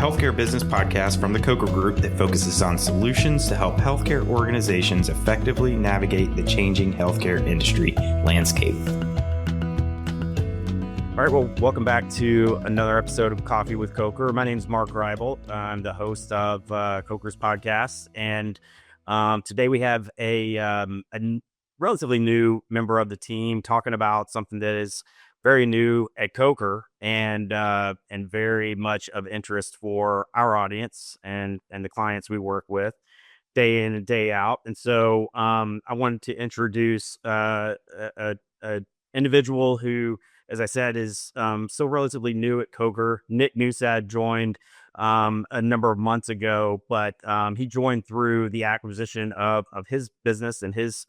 healthcare business podcast from the Coker Group that focuses on solutions to help healthcare organizations effectively navigate the changing healthcare industry landscape. All right, well, welcome back to another episode of Coffee with Coker. My name is Mark Reiboldt. I'm the host of Coker's podcast, and today we have a relatively new member of the team talking about something that is very new at Coker and very much of interest for our audience and the clients we work with day in and day out. And so I wanted to introduce a individual who, as I said, is still relatively new at Coker. Nick Newsad joined a number of months ago, but he joined through the acquisition of his business and his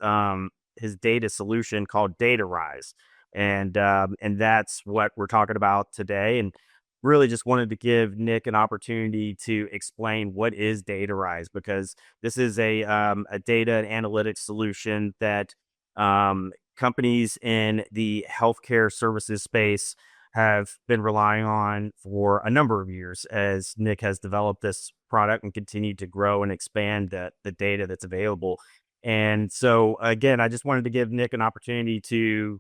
data solution called DataRise. And that's what we're talking about today. And really just wanted to give Nick an opportunity to explain what is DataRise, because this is a data and analytics solution that companies in the healthcare services space have been relying on for a number of years as Nick has developed this product and continued to grow and expand the data that's available. And so, again, I just wanted to give Nick an opportunity to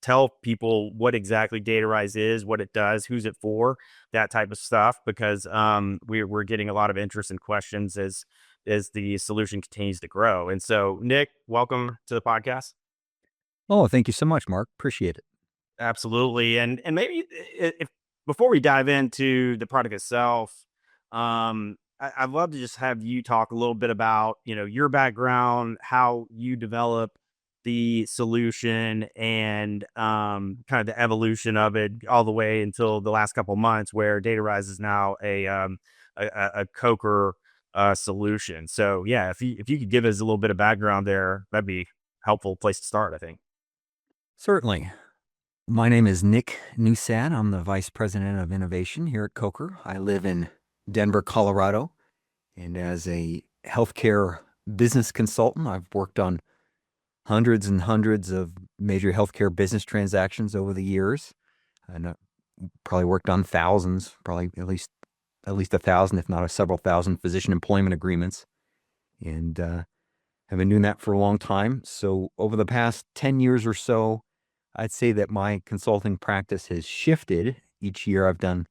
tell people what exactly DataRise is, what it does, who's it for, that type of stuff, because we're getting a lot of interest and questions as the solution continues to grow. And so, Nick, welcome to the podcast. Oh, thank you so much, Mark. Appreciate it. Absolutely. And maybe if before we dive into the product itself, I'd love to just have you talk a little bit about, your background, how you develop the solution, and kind of the evolution of it all the way until the last couple of months, where DataRise is now a Coker solution. So yeah, if you could give us a little bit of background there, that'd be a helpful place to start, I think. Certainly. My name is Nick Newsad. I'm the Vice President of Innovation here at Coker. I live in Denver, Colorado, and as a healthcare business consultant, I've worked on hundreds and hundreds of major healthcare business transactions over the years, and probably worked on thousands, probably at least 1,000, if not several thousand physician employment agreements, and have been doing that for a long time. So over the past 10 years or so, I'd say that my consulting practice has shifted. Each year I've done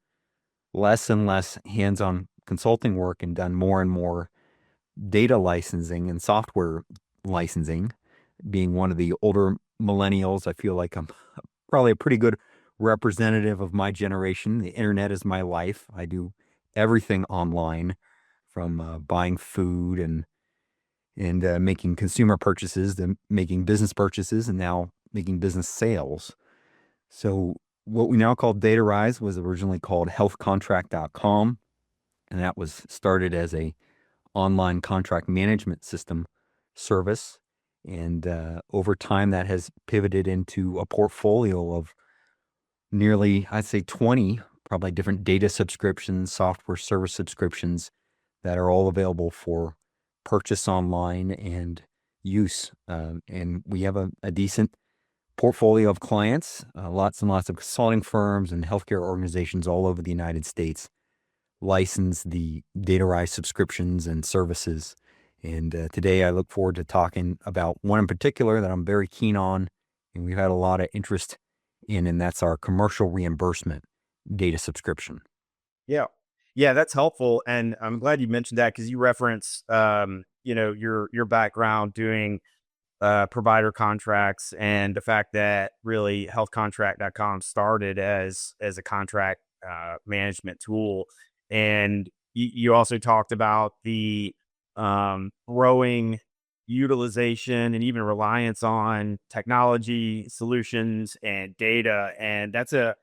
less and less hands-on consulting work and done more and more data licensing and software licensing. Being one of the older millennials, I feel like I'm probably a pretty good representative of my generation. The internet is my life. I do everything online, from buying food and making consumer purchases to making business purchases, and now making business sales. So what we now call DataRise was originally called healthcontract.com, and that was started as a online contract management system service. And over time, that has pivoted into a portfolio of nearly, I'd say 20, probably different data subscriptions, software service subscriptions that are all available for purchase online and use. And we have a decent portfolio of clients, lots and lots of consulting firms and healthcare organizations all over the United States license the DataRise subscriptions and services. And today I look forward to talking about one in particular that I'm very keen on, and we've had a lot of interest in, and that's our commercial reimbursement data subscription. Yeah, that's helpful. And I'm glad you mentioned that, because you referenced, your background doing provider contracts, and the fact that really healthcontract.com started as a contract management tool. And you also talked about the growing utilization and even reliance on technology solutions and data. And that's a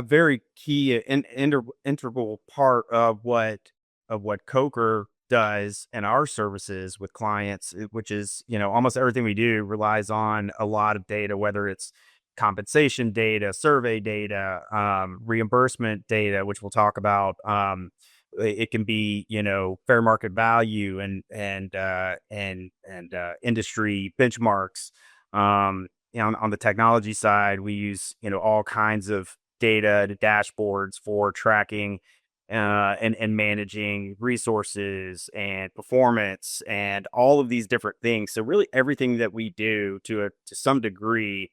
very key and integral part of what Coker does in our services with clients, which is, almost everything we do relies on a lot of data, whether it's compensation data, survey data, reimbursement data, which we'll talk about. It can be, fair market value and industry benchmarks. On the technology side, we use, all kinds of data to dashboards for tracking and managing resources and performance and all of these different things. So really, everything that we do to some degree,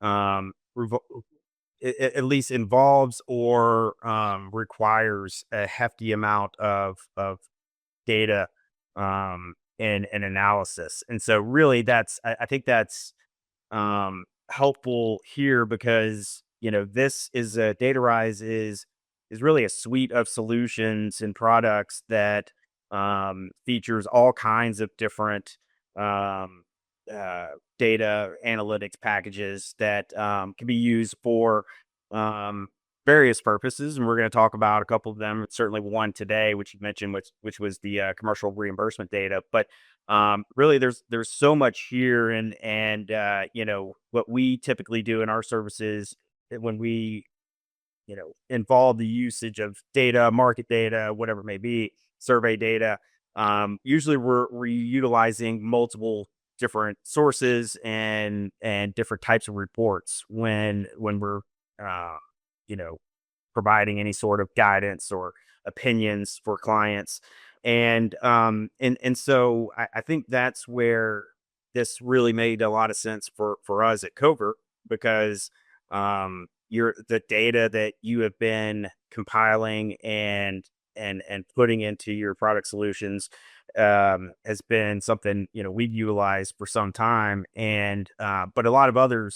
revol- at least involves or requires a hefty amount of data and analysis. And so really I think that's helpful here because this is a DataRise is really a suite of solutions and products that features all kinds of different um, uh, data analytics packages that can be used for um, various purposes, and we're going to talk about a couple of them. Certainly, one today, which you mentioned, which was the commercial reimbursement data. But really, there's so much here, and what we typically do in our services when we involve the usage of data, market data, whatever it may be, survey data. Usually, we're utilizing multiple different sources and different types of reports when we're uh, you know providing any sort of guidance or opinions for clients. And so I think that's where this really made a lot of sense for us at Covert because you're the data that you have been compiling and putting into your product solutions has been something we've utilized for some time. And but a lot of other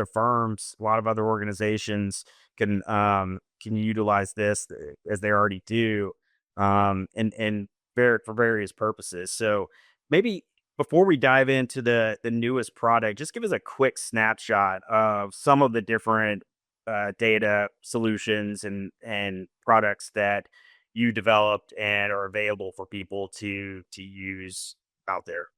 firms, a lot of other organizations can utilize this as they already do, and for various purposes. So maybe before we dive into the newest product, just give us a quick snapshot of some of the different data solutions and products that you developed and are available for people to use out there.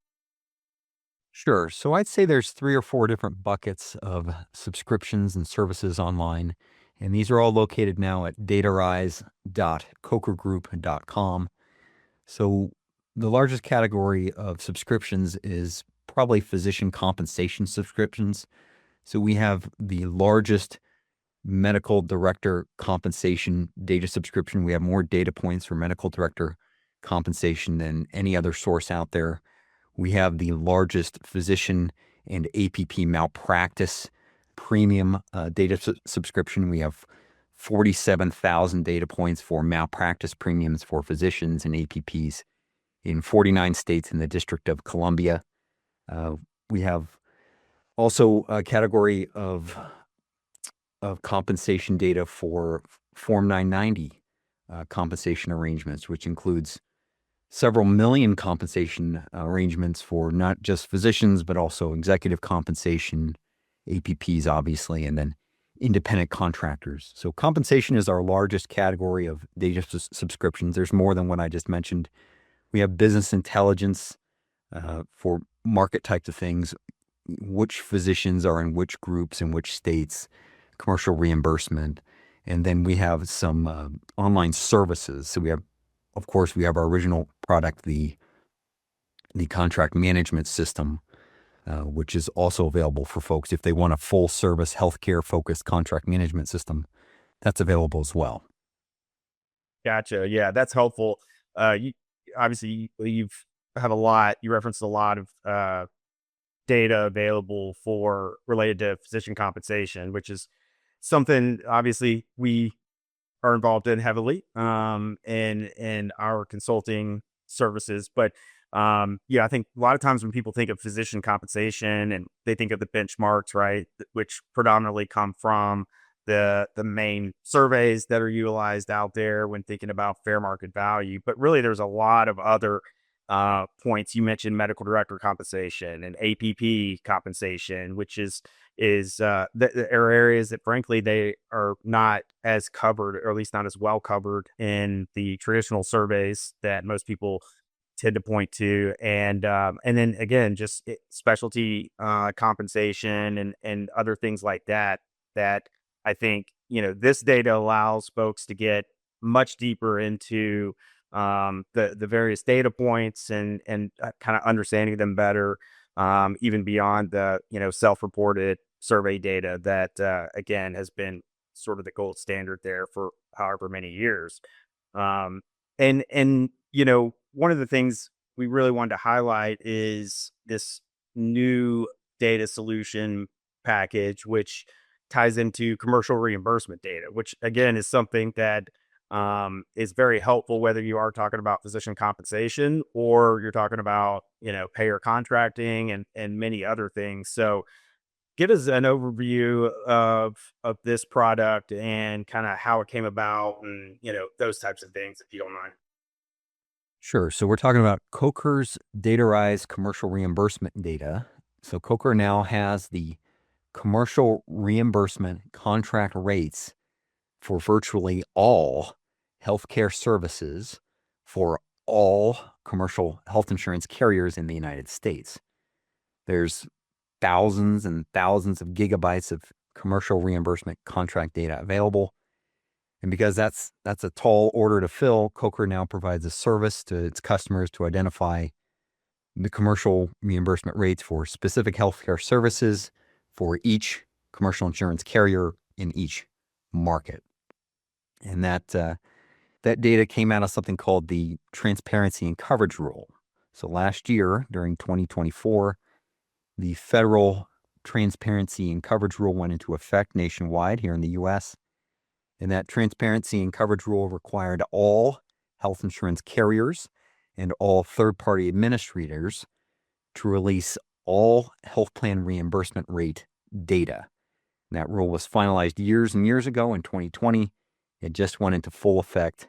Sure. So I'd say there's 3 or 4 different buckets of subscriptions and services online, and these are all located now at datarise.cokergroup.com. So the largest category of subscriptions is probably physician compensation subscriptions. So we have the largest medical director compensation data subscription. We have more data points for medical director compensation than any other source out there. We have the largest physician and APP malpractice premium data subscription. We have 47,000 data points for malpractice premiums for physicians and APPs in 49 states in the District of Columbia. We have also a category of compensation data for Form 990 compensation arrangements, which includes several million compensation arrangements for not just physicians, but also executive compensation, APPs, obviously, and then independent contractors. So compensation is our largest category of data subscriptions. There's more than what I just mentioned. We have business intelligence for market types of things, which physicians are in which groups in which states, commercial reimbursement. And then we have some online services. So we have, of course, we have our original product, the contract management system, which is also available for folks if they want a full service healthcare focused contract management system. That's available as well. Gotcha. Yeah, that's helpful. You obviously you've have a lot. You referenced a lot of data available for related to physician compensation, which is something obviously we are involved in heavily in our consulting services. But yeah, I think a lot of times when people think of physician compensation and they think of the benchmarks, right, which predominantly come from the main surveys that are utilized out there when thinking about fair market value. But really, there's a lot of other points. You mentioned medical director compensation and APP compensation, which are areas that frankly they are not as covered, or at least not as well covered in the traditional surveys that most people tend to point to. And then again, just specialty compensation and other things like that I think this data allows folks to get much deeper into the various data points and kind of understanding them better, even beyond the self-reported survey data that again has been sort of the gold standard there for however many years. Um, and one of the things we really wanted to highlight is this new data solution package, which ties into commercial reimbursement data, which again is something that is very helpful whether you are talking about physician compensation or you're talking about payer contracting and many other things. So give us an overview of this product and kind of how it came about and those types of things, if you don't mind. Sure. So we're talking about Coker's DataRise commercial reimbursement data. So Coker now has the commercial reimbursement contract rates for virtually all healthcare services for all commercial health insurance carriers in the United States. There's thousands and thousands of gigabytes of commercial reimbursement contract data available. And because that's a tall order to fill, Coker now provides a service to its customers to identify the commercial reimbursement rates for specific healthcare services for each commercial insurance carrier in each market. And that data came out of something called the Transparency and Coverage Rule. So last year, during 2024, the federal Transparency and Coverage Rule went into effect nationwide here in the U.S. And that Transparency and Coverage Rule required all health insurance carriers and all third-party administrators to release all health plan reimbursement rate data. And that rule was finalized years and years ago in 2020. It just went into full effect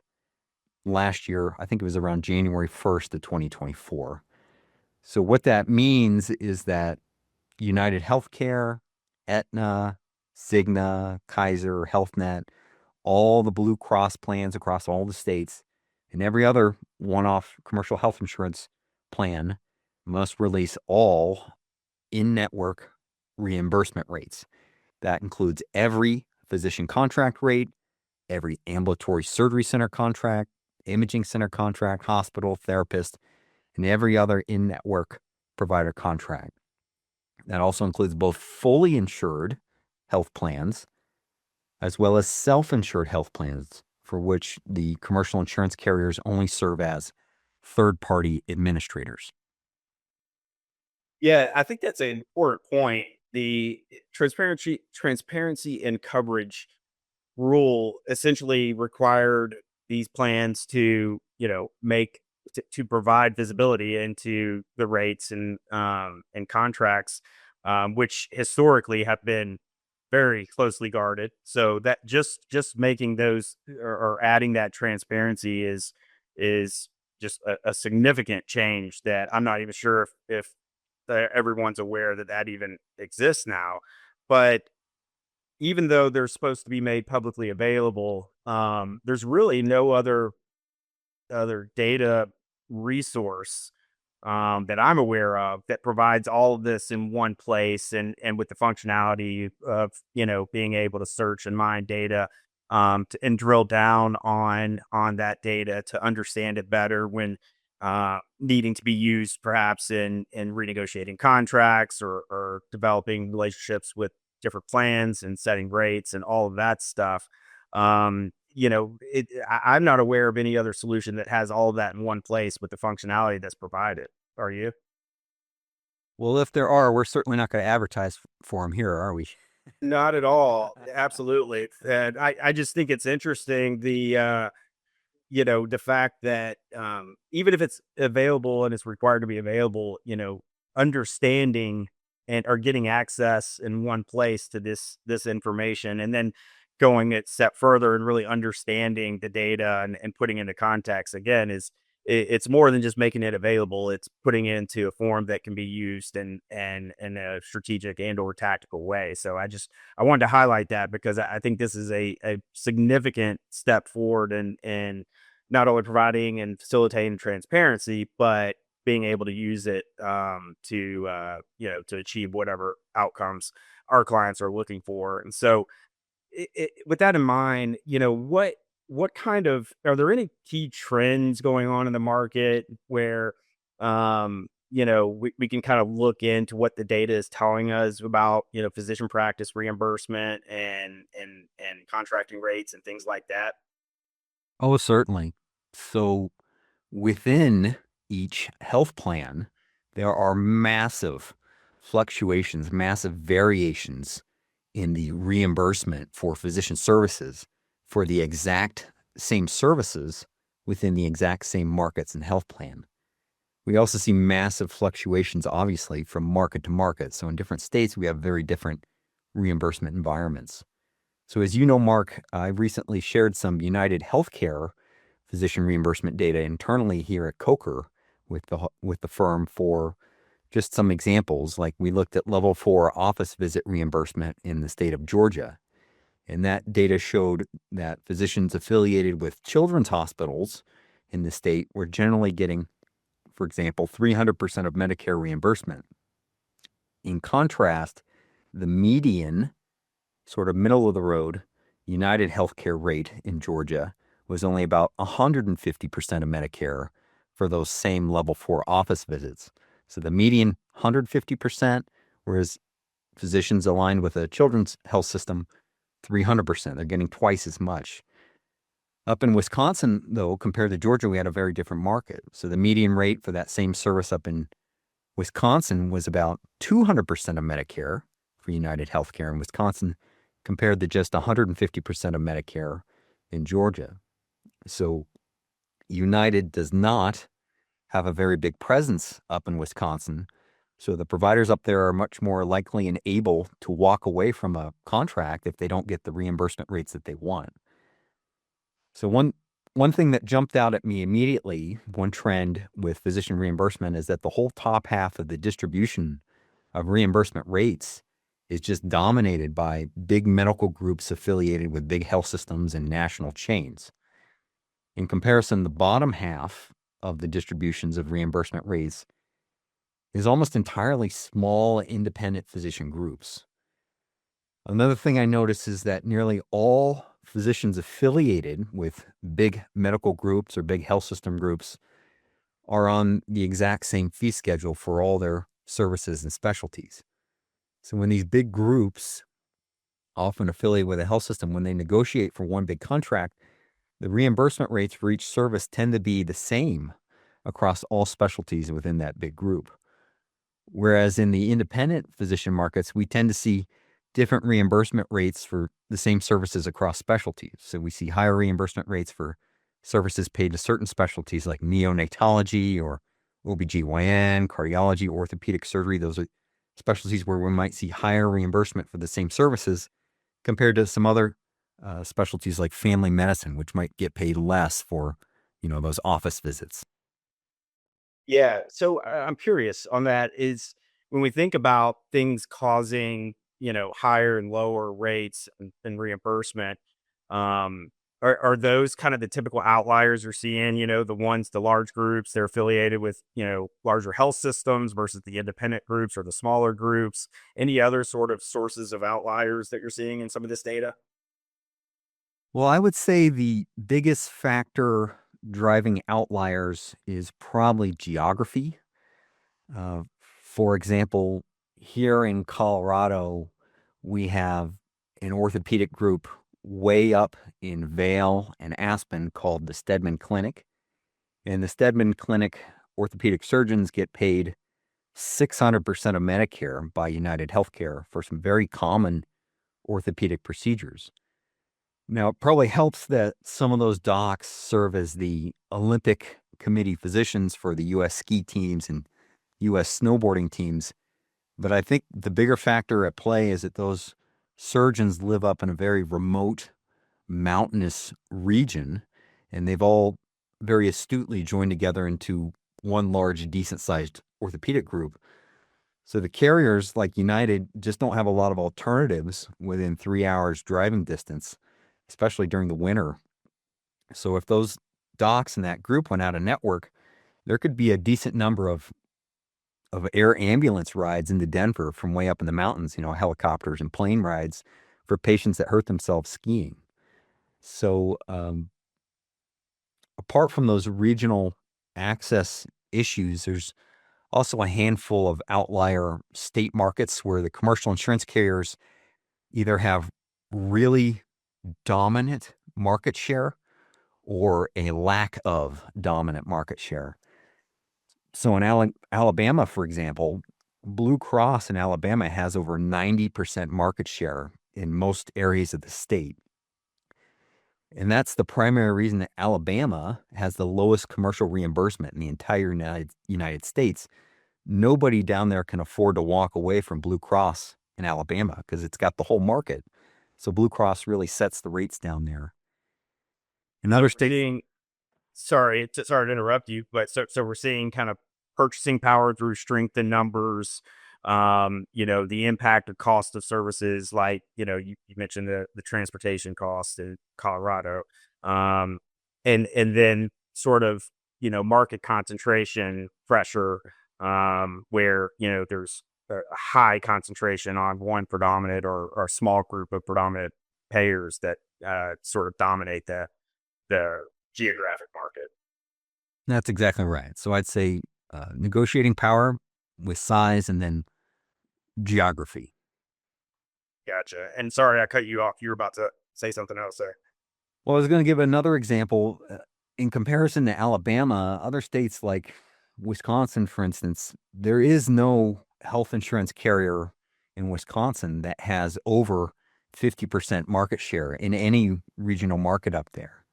last year. I think it was around January 1st of 2024. So what that means is that United Healthcare, Aetna, Cigna, Kaiser, HealthNet, all the Blue Cross plans across all the states, and every other one-off commercial health insurance plan must release all in-network reimbursement rates. That includes every physician contract rate, every ambulatory surgery center contract, imaging center contract, hospital, therapist, and every other in-network provider contract. That also includes both fully insured health plans as well as self-insured health plans for which the commercial insurance carriers only serve as third-party administrators. Yeah, I think that's an important point. The transparency and coverage rule essentially required these plans to, make to provide visibility into the rates and contracts, which historically have been very closely guarded. So that just making those or adding that transparency is just a significant change that I'm not even sure if everyone's aware that that even exists now. But even though they're supposed to be made publicly available, there's really no other data resource that I'm aware of that provides all of this in one place and with the functionality of being able to search and mine data and drill down on that data to understand it better when needing to be used perhaps in renegotiating contracts or developing relationships with different plans and setting rates and all of that stuff. I'm not aware of any other solution that has all of that in one place with the functionality that's provided. Are you? Well, if there are, we're certainly not going to advertise for them here, are we? Not at all. Absolutely. And I just think it's interesting the fact that even if it's available and it's required to be available, understanding and or getting access in one place to this information and then going it step further and really understanding the data and putting into context again it's more than just making it available. It's putting it into a form that can be used and in a strategic and or tactical way. So I wanted to highlight that because I think this is a significant step forward and not only providing and facilitating transparency, but being able to use it to achieve whatever outcomes our clients are looking for. And so, with that in mind, what kind of are there any key trends going on in the market where we can kind of look into what the data is telling us about, physician practice reimbursement and contracting rates and things like that. Oh, certainly. So within each health plan, there are massive fluctuations, massive variations in the reimbursement for physician services for the exact same services within the exact same markets and health plan. We also see massive fluctuations, obviously, from market to market. So in different states, we have very different reimbursement environments. So as you know, Mark, I recently shared some United Healthcare physician reimbursement data internally here at Coker with the firm for just some examples. Like we looked at level 4 office visit reimbursement in the state of Georgia. And that data showed that physicians affiliated with children's hospitals in the state were generally getting, for example, 300% of Medicare reimbursement. In contrast, the median, sort of middle of the road, United Healthcare rate in Georgia was only about 150% of Medicare for those same level 4 office visits. So the median 150%, whereas physicians aligned with a children's health system, 300%. They're getting twice as much. Up in Wisconsin, though, compared to Georgia, we had a very different market. So the median rate for that same service up in Wisconsin was about 200% of Medicare for United Healthcare in Wisconsin, compared to just 150% of Medicare in Georgia. So United does not have a very big presence up in Wisconsin. So the providers up there are much more likely and able to walk away from a contract if they don't get the reimbursement rates that they want. So one thing that jumped out at me immediately, one trend with physician reimbursement, is that the whole top half of the distribution of reimbursement rates is just dominated by big medical groups affiliated with big health systems and national chains. In comparison, the bottom half of the distributions of reimbursement rates is almost entirely small independent physician groups. Another thing I noticed is that nearly all physicians affiliated with big medical groups or big health system groups are on the exact same fee schedule for all their services and specialties. So when these big groups, often affiliated with a health system, when they negotiate for one big contract, the reimbursement rates for each service tend to be the same across all specialties within that big group. Whereas in the independent physician markets, we tend to see different reimbursement rates for the same services across specialties. So we see higher reimbursement rates for services paid to certain specialties like neonatology or OBGYN, cardiology, orthopedic surgery. Those are specialties where we might see higher reimbursement for the same services compared to some other specialties like family medicine, which might get paid less for, those office visits. Yeah. So I'm curious on that is when we think about things causing, higher and lower rates and reimbursement, um, are those kind of the typical outliers you're seeing, the large groups, they're affiliated with, larger health systems versus the independent groups or the smaller groups? Any other sort of sources of outliers that you're seeing in some of this data? Well, I would say the biggest factor driving outliers is probably geography. For example, here in Colorado, we have an orthopedic group way up in Vail and Aspen called the Stedman Clinic. And the Stedman Clinic orthopedic surgeons get paid 600% of Medicare by United Healthcare for some very common orthopedic procedures. Now, it probably helps that some of those docs serve as the Olympic committee physicians for the U.S. ski teams and U.S. snowboarding teams. But I think the bigger factor at play is that those surgeons live up in a very remote, mountainous region, and they've all very astutely joined together into one large, decent-sized orthopedic group. So the carriers like United just don't have a lot of alternatives within 3 hours driving distance, especially during the winter. So if those docs in that group went out of network, there could be a decent number of air ambulance rides into Denver from way up in the mountains, helicopters and plane rides for patients that hurt themselves skiing. So apart from those regional access issues, there's Also, a handful of outlier state markets where the commercial insurance carriers either have really dominant market share or a lack of dominant market share. So in Alabama, for example, Blue Cross in Alabama has over 90% market share in most areas of the state. And that's the primary reason that Alabama has the lowest commercial reimbursement in the entire United States. Nobody down there can afford to walk away from Blue Cross in Alabama because it's got the whole market. So Blue Cross really sets the rates down there. In So other we're states, seeing, sorry to interrupt you, but so we're seeing kind of purchasing power through strength in numbers. The impact of cost of services, like you mentioned the transportation cost in Colorado, um, and then sort of market concentration pressure, where there's a high concentration on one predominant or a small group of predominant payers that sort of dominate the geographic market. that's exactly right. So I'd say negotiating power with size and then geography. Gotcha. And sorry, I cut you off. You were about to say something else there. Well, I was going to give another example. In comparison to Alabama, other states like Wisconsin, for instance, there is no health insurance carrier in Wisconsin that has over 50% market share in any regional market up there.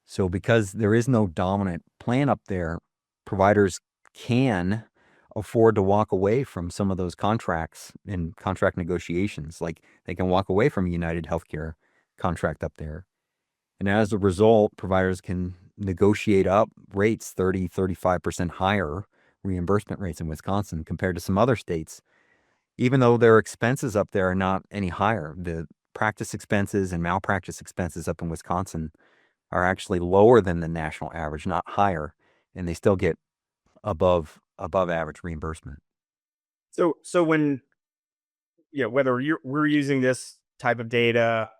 So, because there is no dominant plan up there, providers can afford to walk away from some of those contracts in contract negotiations. Like they can walk away from a United Healthcare contract up there. And as a result, providers can negotiate up rates 35% higher reimbursement rates in Wisconsin compared to some other states, even though their expenses up there are not any higher. The practice expenses and malpractice expenses up in Wisconsin are actually lower than the national average, not higher, and they still get above average reimbursement. So when whether we're using this type of data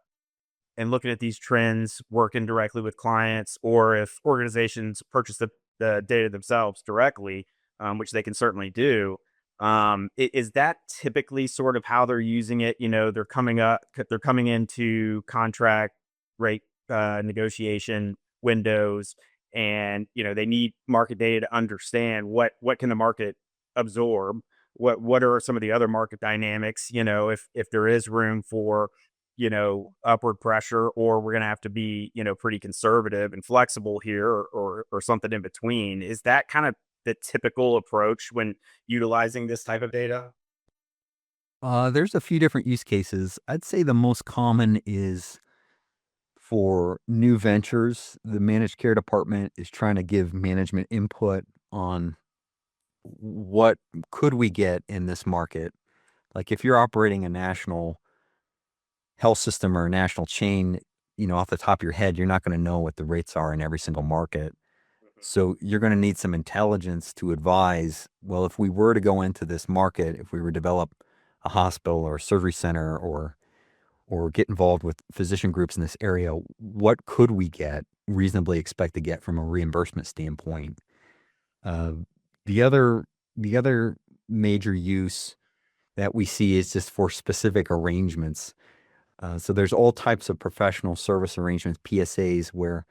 and looking at these trends, working directly with clients, or if organizations purchase the data themselves directly, which they can certainly do, is that typically sort of how they're using it? They're coming into contract rate negotiation windows, and they need market data to understand what can the market absorb. What are some of the other market dynamics? If there is room for upward pressure, or we're going to have to be, pretty conservative and flexible here, or something in between. Is that kind of the typical approach when utilizing this type of data? There's a few different use cases. I'd say the most common is for new ventures. The managed care department is trying to give management input on what could we get in this market. Like if you're operating a national health system or a national chain, off the top of your head, you're not going to know what the rates are in every single market. Mhm. So you're going to need some intelligence to advise, well, if we were to go into this market, if we were to develop a hospital or a surgery center or get involved with physician groups in this area, what could we reasonably expect to get from a reimbursement standpoint? Uh, the other the other major use that we see is just for specific arrangements. So there's all types of professional service arrangements, PSAs, where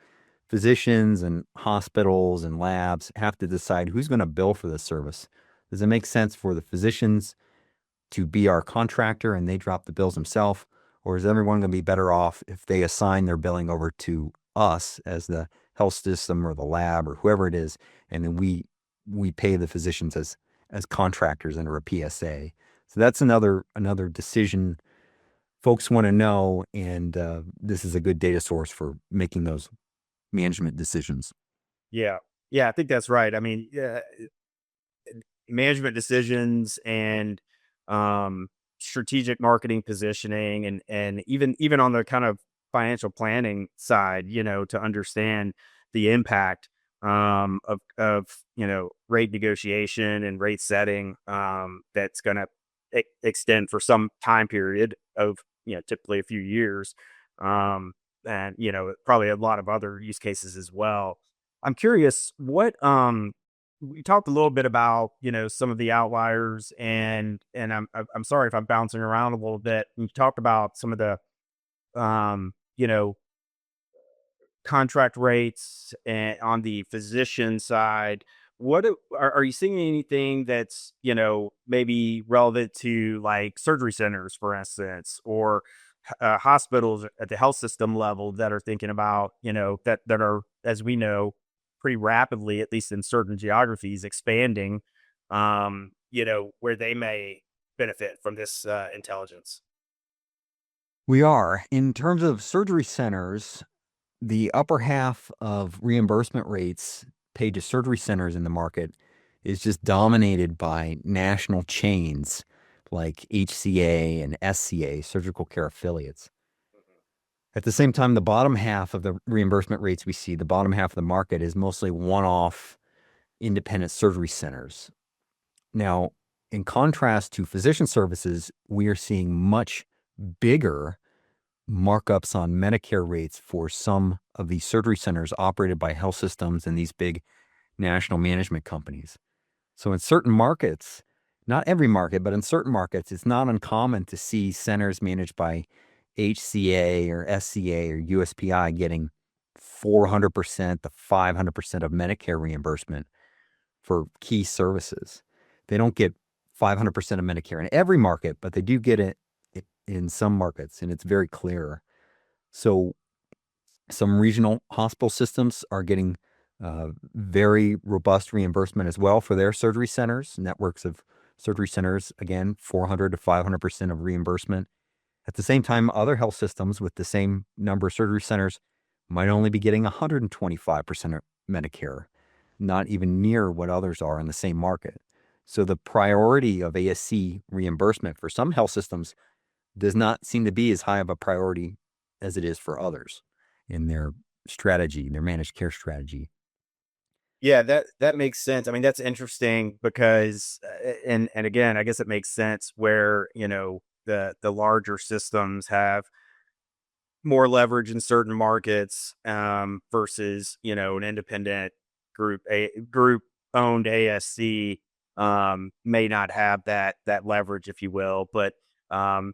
physicians and hospitals and labs have to decide who's going to bill for this service. Does it make sense for the physicians to be our contractor and they drop the bills themselves? Or is everyone going to be better off if they assign their billing over to us as the health system or the lab or whoever it is, and then we pay the physicians as contractors under a PSA? So that's another decision folks want to know, and this is a good data source for making those management decisions. Yeah, yeah, I think that's right. I mean, yeah, management decisions and um, strategic marketing positioning, and even on the kind of financial planning side, to understand the impact of rate negotiation and rate setting, that's going to extend for some time period of typically a few years, and probably a lot of other use cases as well. I'm curious what we talked a little bit about, some of the outliers, and I'm sorry if I'm bouncing around a little bit. We talked about some of the, um, you know, contract rates and on the physician side. Are you seeing anything that's, maybe relevant to like surgery centers, for instance, or hospitals at the health system level that are thinking about, that are, as we know, pretty rapidly, at least in certain geographies, expanding, where they may benefit from this intelligence? We are. In terms of surgery centers, the upper half of reimbursement rates paid to surgery centers in the market is just dominated by national chains like HCA and SCA, surgical care affiliates. At the same time, the bottom half of the reimbursement rates we see, the bottom half of the market is mostly one-off independent surgery centers. Now, in contrast to physician services, we are seeing much bigger markups on Medicare rates for some of these surgery centers operated by health systems and these big national management companies. So in certain markets, not every market, but in certain markets, it's not uncommon to see centers managed by HCA or SCA or USPI getting 400% to 500% of Medicare reimbursement for key services. They don't get 500% of Medicare in every market, but they do get it in some markets, and it's very clear. So some regional hospital systems are getting very robust reimbursement as well for their surgery centers, networks of surgery centers, again, 400 to 500% of reimbursement. At the same time, other health systems with the same number of surgery centers might only be getting 125% of Medicare, not even near what others are in the same market. So the priority of ASC reimbursement for some health systems does not seem to be as high of a priority as it is for others in their strategy, their managed care strategy. Yeah, that makes sense. I mean, that's interesting because, and again, I guess it makes sense where, the larger systems have more leverage in certain markets, versus, an independent group owned ASC, may not have that leverage, if you will. But um,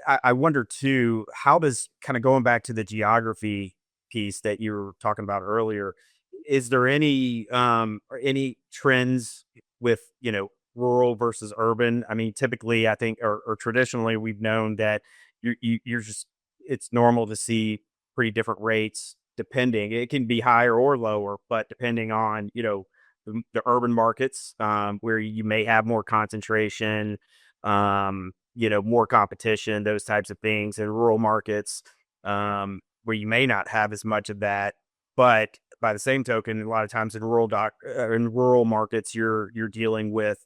I wonder too, how does, kind of going back to the geography piece that you were talking about earlier, is there any trends with, rural versus urban? I mean, typically, I think, or traditionally, we've known that you're just, it's normal to see pretty different rates depending. It can be higher or lower, but depending on, the urban markets, where you may have more concentration, more competition, those types of things, and rural markets, where you may not have as much of that. But by the same token, a lot of times in in rural markets, you're dealing with,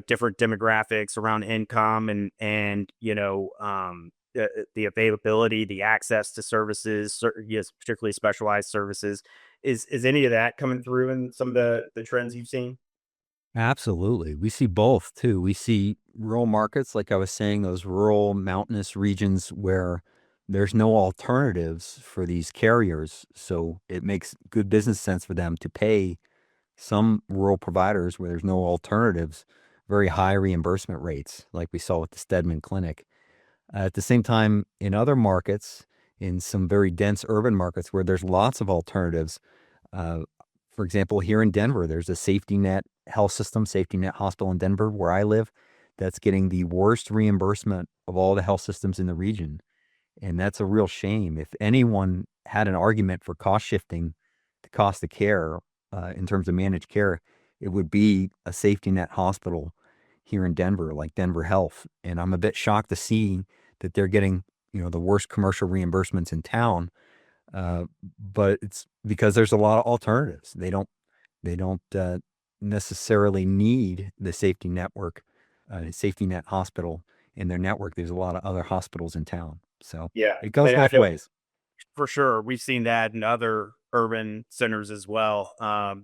different demographics around income and the availability, the access to services, yes, particularly specialized services. Is any of that coming through in some of the trends you've seen? Absolutely. We see both too. We see rural markets, like I was saying, those rural mountainous regions where there's no alternatives for these carriers. So it makes good business sense for them to pay some rural providers where there's no alternatives very high reimbursement rates, like we saw with the Stedman Clinic. At the same time, in other markets, in some very dense urban markets where there's lots of alternatives, uh, for example, here in Denver, there's a safety net health system, safety net hospital in Denver, where I live, that's getting the worst reimbursement of all the health systems in the region. And that's a real shame. If anyone had an argument for cost shifting the cost of care in terms of managed care, it would be a safety net hospital here in Denver, like Denver Health. And I'm a bit shocked to see that they're getting, the worst commercial reimbursements in town. But it's because there's a lot of alternatives. They don't necessarily need the safety net hospital in their network. There's a lot of other hospitals in town. So Yeah, it I goes mean, I both know ways. for sure we've seen that in other urban centers as well.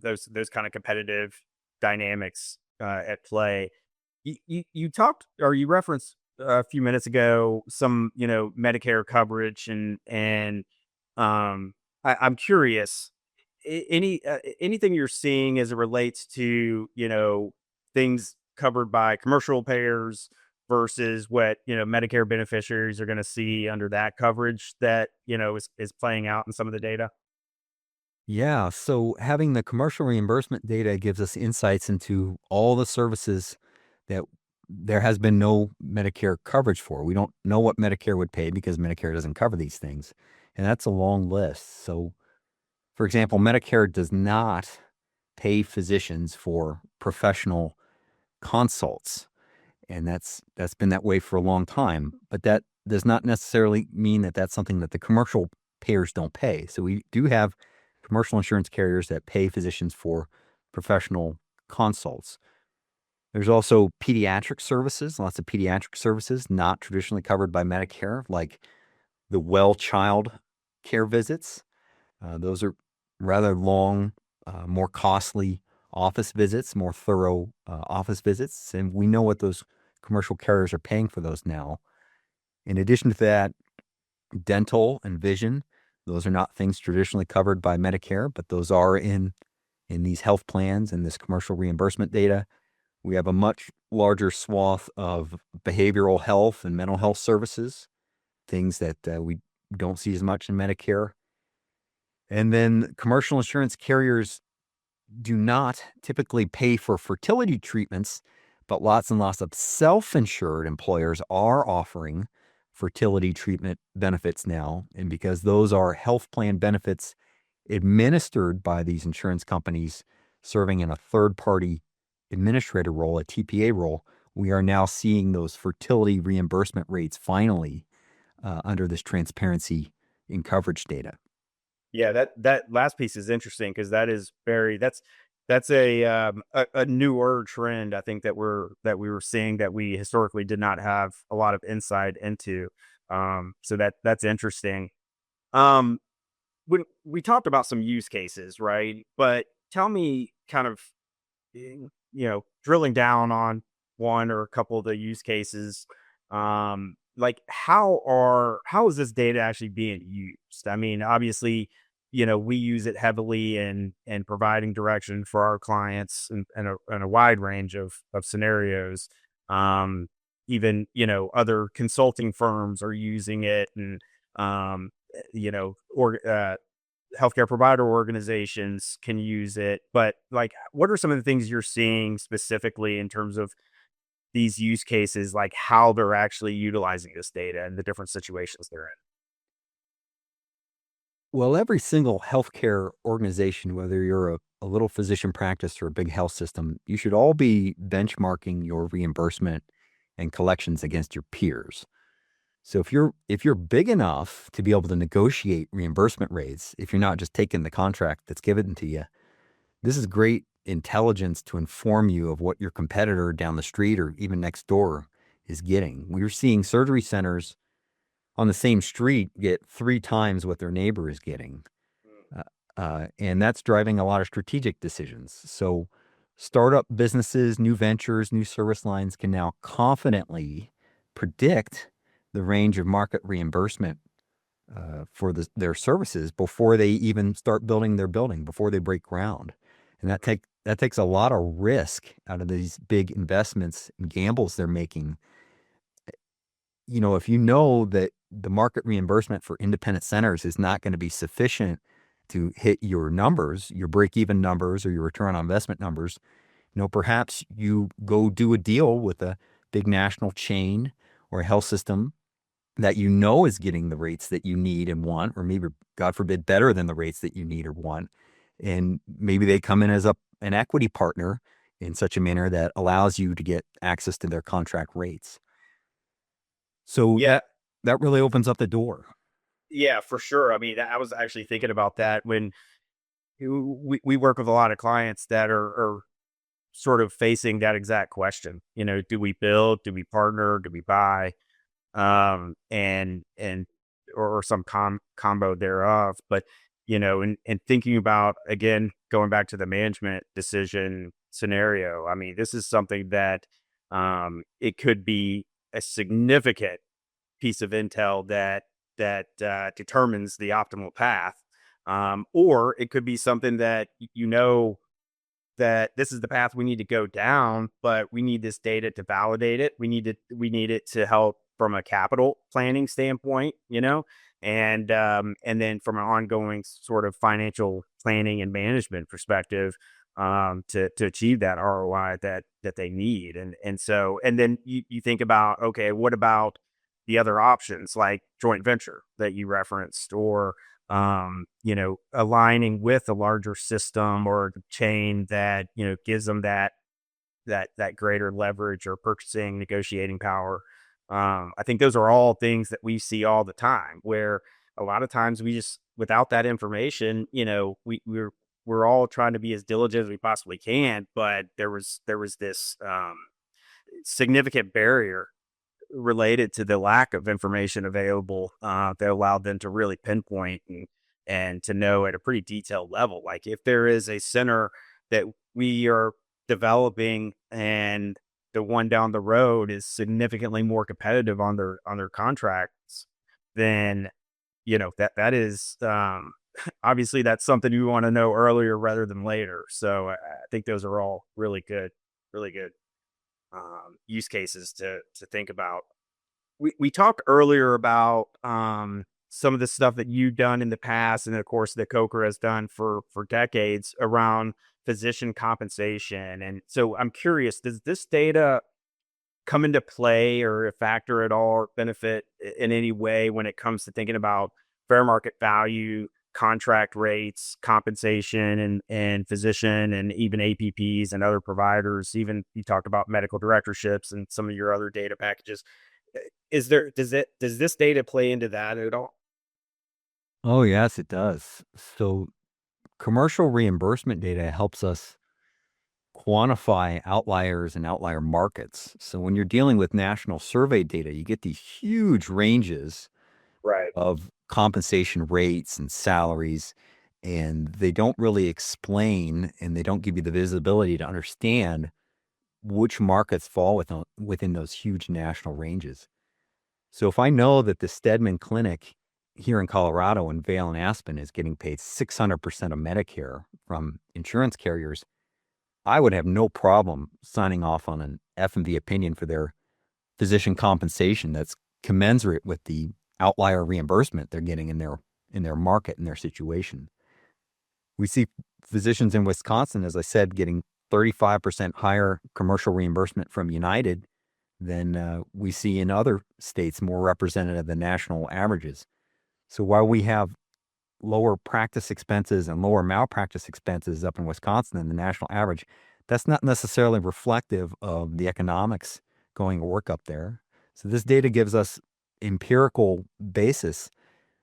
Those kind of competitive dynamics at play. You talked, or you referenced a few minutes ago, some, Medicare coverage, and I'm curious. anything you're seeing as it relates to, things covered by commercial payers versus what, Medicare beneficiaries are going to see under that coverage that, is playing out in some of the data? Yeah, so having the commercial reimbursement data gives us insights into all the services that there has been no Medicare coverage for. We don't know what Medicare would pay because Medicare doesn't cover these things. And that's a long list. So, for example, Medicare does not pay physicians for professional consults, and that's been that way for a long time. But that does not necessarily mean that that's something that the commercial payers don't pay. So we do have commercial insurance carriers that pay physicians for professional consults. There's also pediatric services, lots of pediatric services not traditionally covered by Medicare, like the well child care visits. Those are rather long, more costly office visits, more thorough office visits. And we know what those commercial carriers are paying for those now. In addition to that, dental and vision, those are not things traditionally covered by Medicare, but those are in these health plans and this commercial reimbursement data. We have a much larger swath of behavioral health and mental health services, things that we don't see as much in Medicare. And then commercial insurance carriers do not typically pay for fertility treatments, but lots and lots of self-insured employers are offering fertility treatment benefits now. And because those are health plan benefits administered by these insurance companies serving in a third-party administrator role, a TPA role, we are now seeing those fertility reimbursement rates finally under this transparency in coverage data. Yeah, that last piece is interesting because that is that's a newer trend, I think, that we were seeing that we historically did not have a lot of insight into. So that's interesting. Um, when we talked about some use cases, right? But tell me kind of, drilling down on one or a couple of the use cases, like how is this data actually being used? I mean, obviously, we use it heavily in providing direction for our clients in a wide range of scenarios. Um, Even, other consulting firms are using it, and or healthcare provider organizations can use it. But like, what are some of the things you're seeing specifically in terms of these use cases, like how they're actually utilizing this data and the different situations they're in? Well, every single healthcare organization, whether you're a little physician practice or a big health system, you should all be benchmarking your reimbursement and collections against your peers. So if you're big enough to be able to negotiate reimbursement rates, if you're not just taking the contract that's given to you, this is great intelligence to inform you of what your competitor down the street or even next door is getting. We're seeing surgery centers on the same street get 3 times what their neighbor is getting. And that's driving a lot of strategic decisions. So startup businesses, new ventures, new service lines can now confidently predict the range of market reimbursement for their services before they even start building their building, before they break ground. And that takes a lot of risk out of these big investments and gambles they're making. If you know that the market reimbursement for independent centers is not going to be sufficient to hit your numbers, your break-even numbers or your return on investment numbers, perhaps you go do a deal with a big national chain or a health system that is getting the rates that you need and want, or maybe, God forbid, better than the rates that you need or want. And maybe they come in as an equity partner in such a manner that allows you to get access to their contract rates. So Yeah, that really opens up the door. yeah, for sure. I mean, I was actually thinking about that when we work with a lot of clients that are sort of facing that exact question. Do we build? Do we partner? Do we buy? And or some combo thereof. But and thinking about, again, going back to the management decision scenario, I mean, this is something that it could be a significant piece of intel that determines the optimal path Or it could be something that you know that this is the path we need to go down, but we need this data to validate it. We need it to help from a capital planning standpoint, and then from an ongoing sort of financial planning and management perspective, to achieve that ROI that they need. And then you think about, okay, what about the other options like joint venture that you referenced, or aligning with a larger system or chain that, gives them that greater leverage or purchasing, negotiating power. I think those are all things that we see all the time, where a lot of times we just, without that information, we're all trying to be as diligent as we possibly can, but there was this significant barrier related to the lack of information available, that allowed them to really pinpoint and to know at a pretty detailed level. Like if there is a center that we are developing and the one down the road is significantly more competitive on their contracts, then that is, obviously that's something you want to know earlier rather than later. So I think those are all really good use cases to think about. We talked earlier about, some of the stuff that you've done in the past, and of course that Coker has done for decades around physician compensation. And so I'm curious, does this data come into play or a factor at all, or benefit in any way when it comes to thinking about fair market value, contract rates, compensation, and physician, and even APPs and other providers? Even you talked about medical directorships and some of your other data packages. Does this data play into that at all? Oh, yes, it does. So, commercial reimbursement data helps us quantify outliers and outlier markets. So, when you're dealing with national survey data, you get these huge ranges Right. of compensation rates and salaries, and they don't really explain and they don't give you the visibility to understand which markets fall within those huge national ranges. So if I know that the Stedman Clinic here in Colorado in Vail and Aspen is getting paid 600% of Medicare from insurance carriers, I would have no problem signing off on an F&V opinion for their physician compensation that's commensurate with the outlier reimbursement they're getting in their market, in their situation. We see physicians in Wisconsin, as I said, getting 35% higher commercial reimbursement from United than we see in other states more representative of the national averages. So while we have lower practice expenses and lower malpractice expenses up in Wisconsin than the national average, that's not necessarily reflective of the economics going to work up there. So this data gives us empirical basis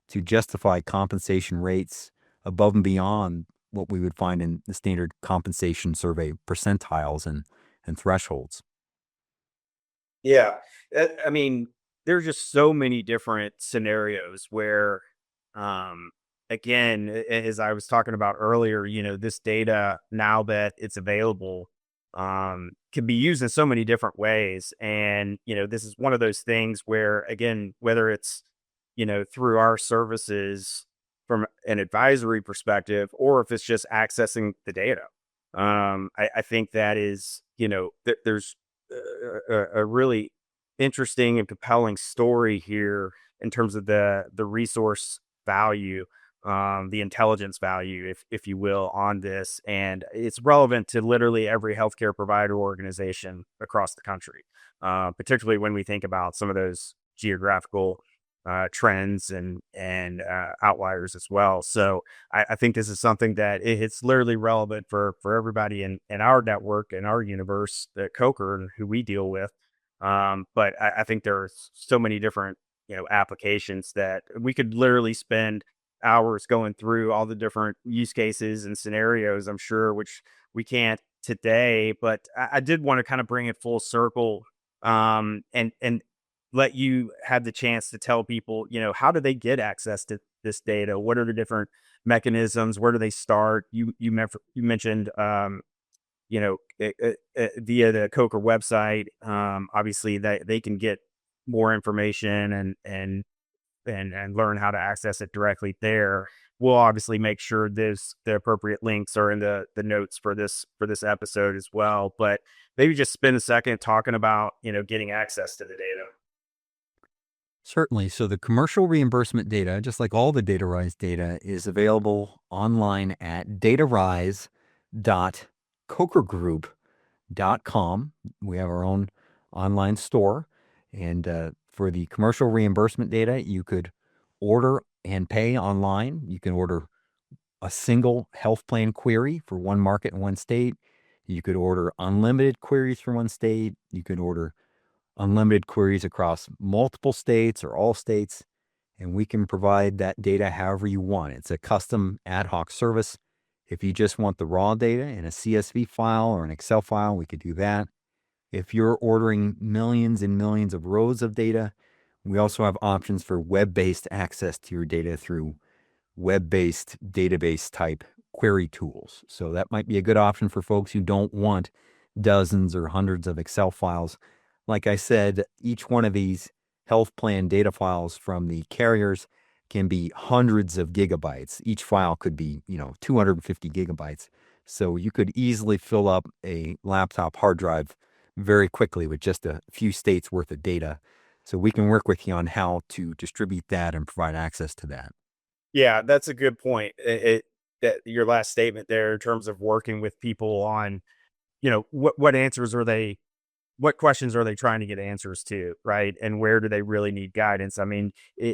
to justify compensation rates above and beyond what we would find in the standard compensation survey percentiles and thresholds. Yeah. I mean, there's just so many different scenarios where, um, again, as I was talking about earlier, this data, now that it's available, can be used in so many different ways. And, this is one of those things where, again, whether it's, through our services from an advisory perspective, or if it's just accessing the data. I think that is, there's a really interesting and compelling story here in terms of the resource value, the intelligence value, if you will, on this, and it's relevant to literally every healthcare provider organization across the country, particularly when we think about some of those geographical trends and outliers as well. So I think this is something that it's literally relevant for everybody in our network, in our universe, at Coker, and who we deal with. But I think there's so many different applications that we could literally spend hours going through all the different use cases and scenarios. I'm sure, which we can't today, but I did want to kind of bring it full circle, and let you have the chance to tell people, how do they get access to this data? What are the different mechanisms? Where do they start? You mentioned, via the Coker website. Obviously, that they can get more information and learn how to access it directly there. we'll obviously make sure the appropriate links are in the notes for this episode as well. But maybe just spend a second talking about, getting access to the data. Certainly. So the commercial reimbursement data, just like all the DataRise data, is available online at datarise.cokergroup.com. We have our own online store. And for the commercial reimbursement data, you could order and pay online. You can order a single health plan query for one market in one state. You could order unlimited queries for one state. You could order unlimited queries across multiple states or all states, and we can provide that data however you want. It's a custom ad hoc service. If you just want the raw data in a CSV file or an Excel file, we could do that. If you're ordering millions and millions of rows of data, we also have options for web-based access to your data through web-based database type query tools. So that might be a good option for folks who don't want dozens or hundreds of Excel files. Like I said, each one of these health plan data files from the carriers can be hundreds of gigabytes. Each file could be, 250 gigabytes. So you could easily fill up a laptop hard drive very quickly with just a few states worth of data. So we can work with you on how to distribute that and provide access to that. Yeah, that's a good point. That your last statement there in terms of working with people on, what answers are they what questions are they trying to get answers to, right? And where do they really need guidance? I mean,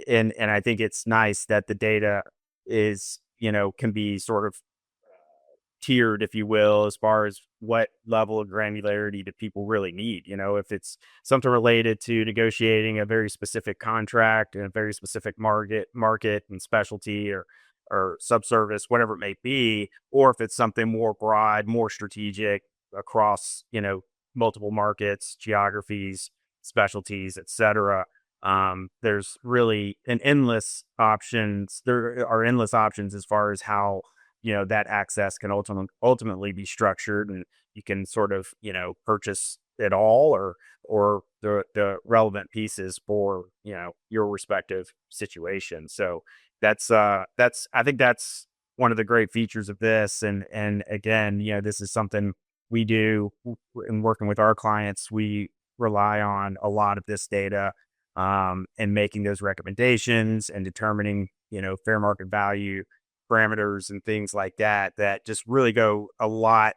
and I think it's nice that the data is, can be sort of tiered, if you will, as far as what level of granularity do people really need. If it's something related to negotiating a very specific contract and a very specific market and specialty or subservice, whatever it may be, or if it's something more broad, more strategic across, multiple markets, geographies, specialties, etc. There's really an endless options. There are endless options as far as how that access can ultimately be structured, and you can sort of purchase it all or the relevant pieces for your respective situation. So that's I think that's one of the great features of this. And again, this is something we do in working with our clients. We rely on a lot of this data, and making those recommendations and determining fair market value parameters and things like that, that just really go a lot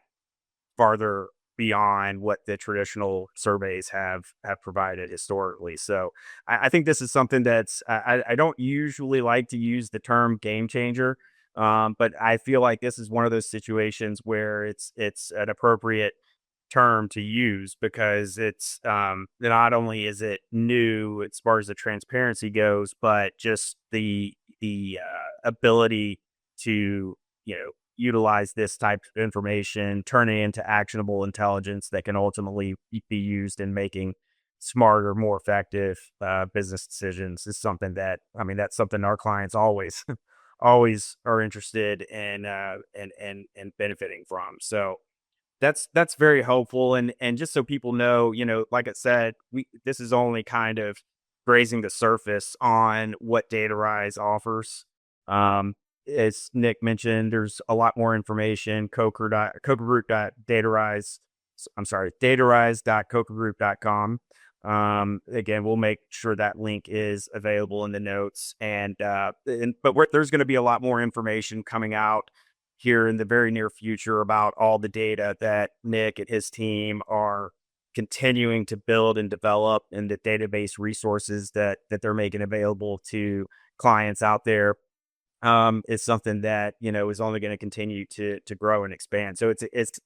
farther beyond what the traditional surveys have provided historically. So I think this is something that's I don't usually like to use the term game changer, but I feel like this is one of those situations where it's an appropriate term to use because it's not only is it new as far as the transparency goes, but just the ability to utilize this type of information, turn it into actionable intelligence that can ultimately be used in making smarter, more effective business decisions is something that that's something our clients always always are interested in and benefiting from. So that's very helpful. And just so people know, like I said, this is only kind of grazing the surface on what DataRise offers. Um, as Nick mentioned, there's a lot more information. Cokergroup.datarise. I'm sorry, datarise.cokergroup.com. Again, we'll make sure that link is available in the notes. But there's going to be a lot more information coming out here in the very near future about all the data that Nick and his team are continuing to build and develop, and the database resources that they're making available to clients out there, is something that is only going to continue to grow and expand. So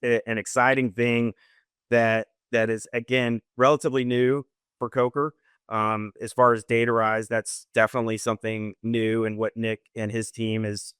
an exciting thing that is, again, relatively new for Coker. As far as DataRise, that's definitely something new, and what Nick and his team has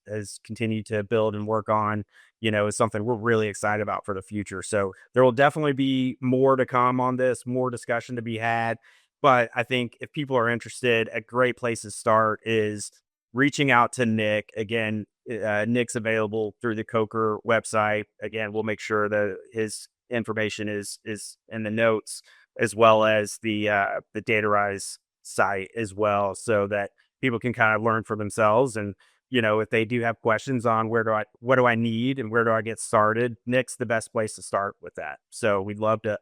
continued to build and work on, is something we're really excited about for the future. So there will definitely be more to come on this, more discussion to be had. But I think if people are interested, a great place to start is reaching out to Nick. Again, Nick's available through the Coker website. Again, we'll make sure that his information is in the notes, as well as the DataRise site as well, so that people can kind of learn for themselves and if they do have questions on what do I need and where do I get started, Nick's the best place to start with that. So we'd love to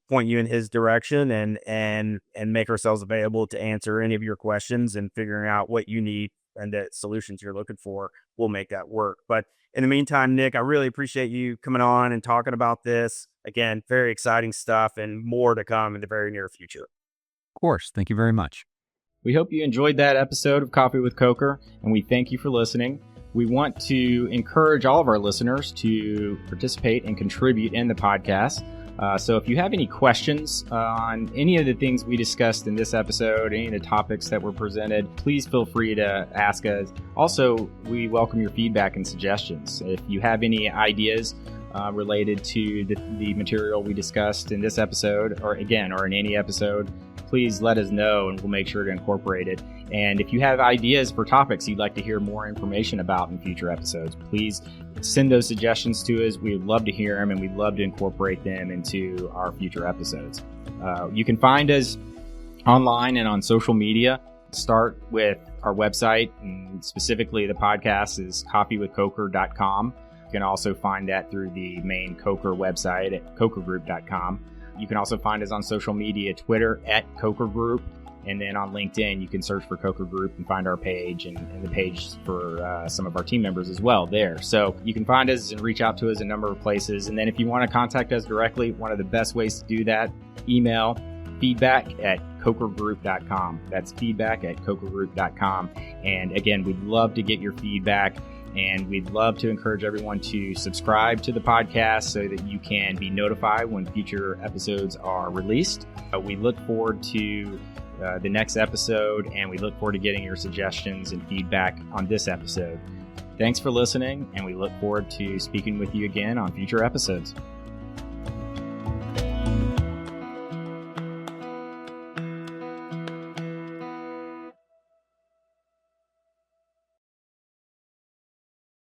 point you in his direction and make ourselves available to answer any of your questions and figuring out what you need and the solutions you're looking for. We'll make that work. But in the meantime, Nick, I really appreciate you coming on and talking about this. Again, very exciting stuff and more to come in the very near future. Of course. Thank you very much. We hope you enjoyed that episode of Coffee with Coker, and we thank you for listening. We want to encourage all of our listeners to participate and contribute in the podcast. So if you have any questions on any of the things we discussed in this episode, any of the topics that were presented, please feel free to ask us. Also, we welcome your feedback and suggestions. If you have any ideas related to the material we discussed in this episode, or in any episode, please let us know and we'll make sure to incorporate it. And if you have ideas for topics you'd like to hear more information about in future episodes, please send those suggestions to us. We'd love to hear them and we'd love to incorporate them into our future episodes. You can find us online and on social media. Start with our website, and specifically the podcast is coffeewithcoker.com. You can also find that through the main Coker website at cokergroup.com. You can also find us on social media, Twitter at Coker Group, and then on LinkedIn, you can search for Coker Group and find our page and the page for some of our team members as well there. So you can find us and reach out to us in a number of places. And then if you want to contact us directly, one of the best ways to do that, email feedback@cokergroup.com. That's feedback@cokergroup.com. And again, we'd love to get your feedback. And we'd love to encourage everyone to subscribe to the podcast so that you can be notified when future episodes are released. We look forward to the next episode, and we look forward to getting your suggestions and feedback on this episode. Thanks for listening, and we look forward to speaking with you again on future episodes.